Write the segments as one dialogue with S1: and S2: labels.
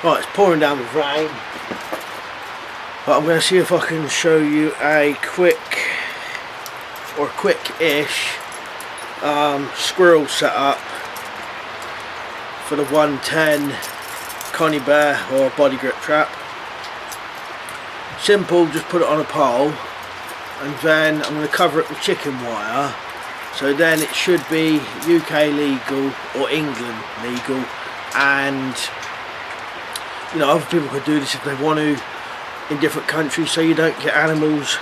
S1: Right, it's pouring down with rain, but I'm going to see if I can show you a quick-ish squirrel setup for the 110 Conibear or body grip trap. Simple, just put it on a pole, and then I'm going to cover it with chicken wire, so then it should be UK legal or England legal, and you know, other people could do this if they want to in different countries, so you don't get animals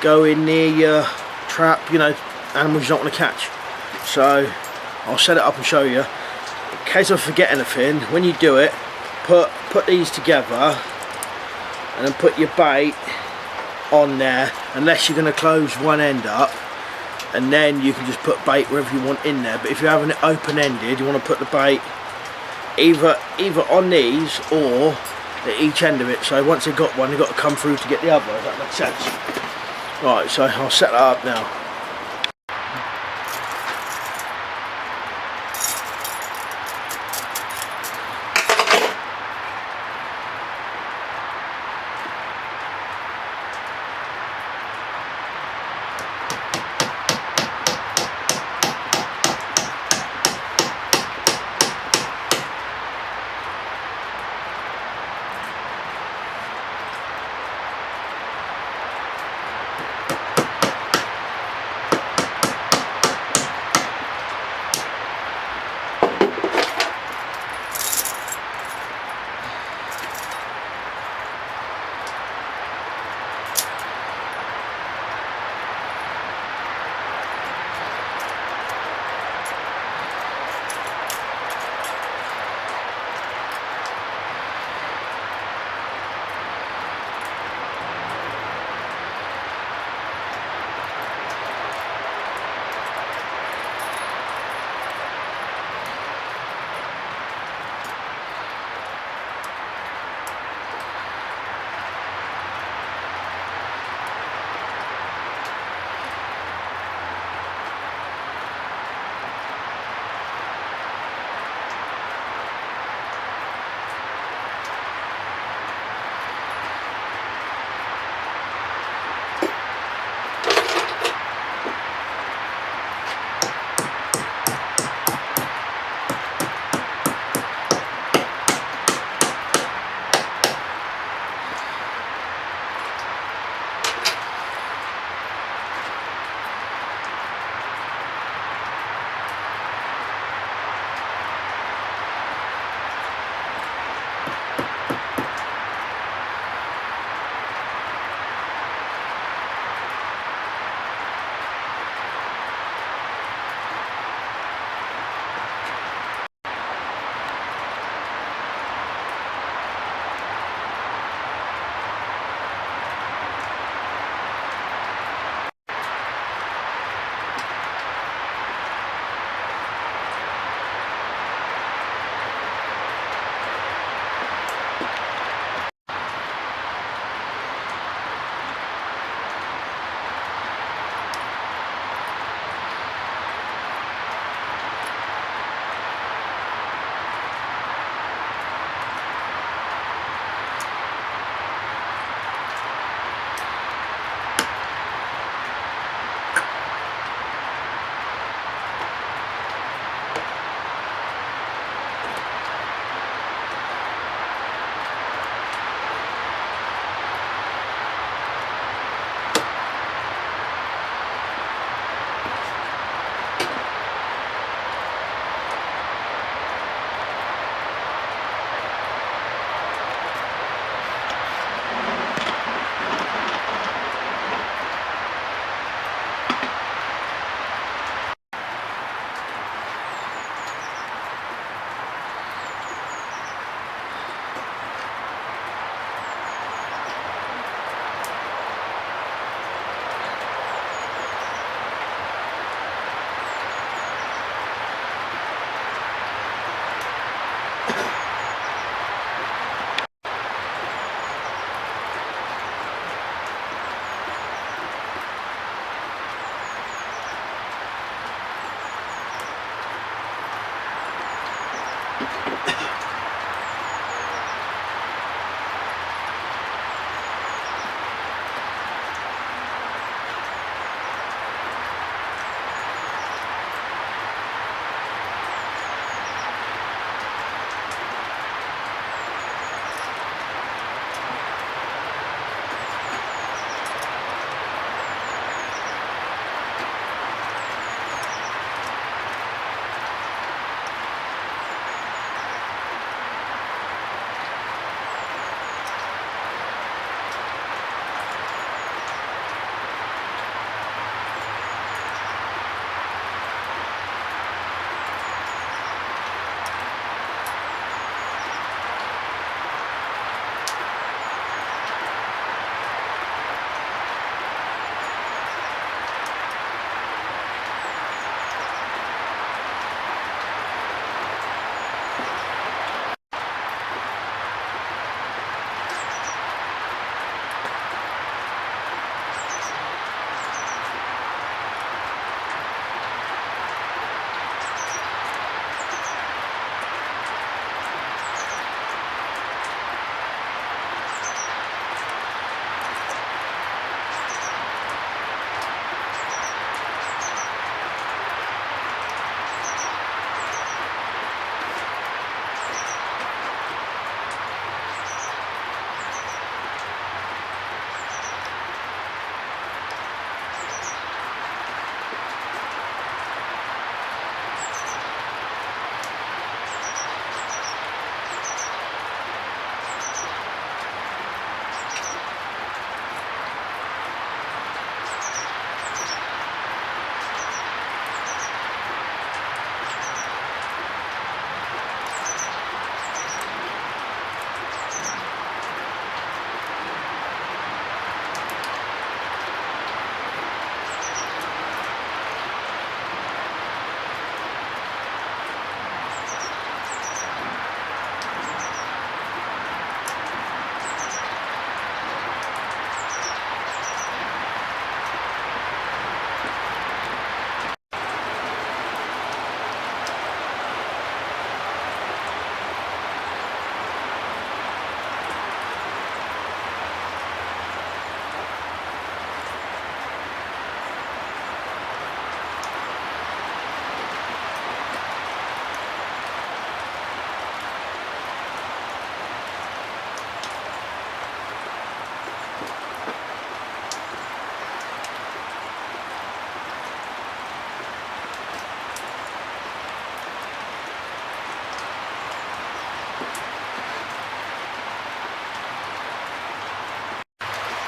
S1: going near your trap, you know, animals you don't want to catch. So I'll set it up and show you. In case I forget anything, when you do it, put these together and then put your bait on there, unless you're going to close one end up, and then you can just put bait wherever you want in there. But if you're having it open-ended, you want to put the bait either on these or at each end of it, so once they've got one, they've got to come through to get the other, if that makes sense. Right, so I'll set that up now.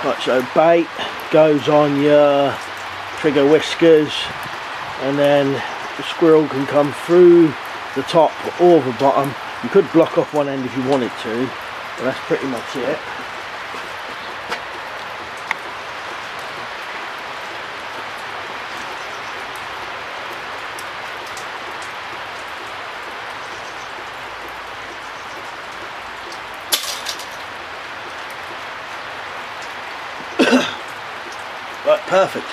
S1: Right, so bait goes on your trigger whiskers, and then the squirrel can come through the top or the bottom. You could block off one end if you wanted to, but that's pretty much it. Right, perfect.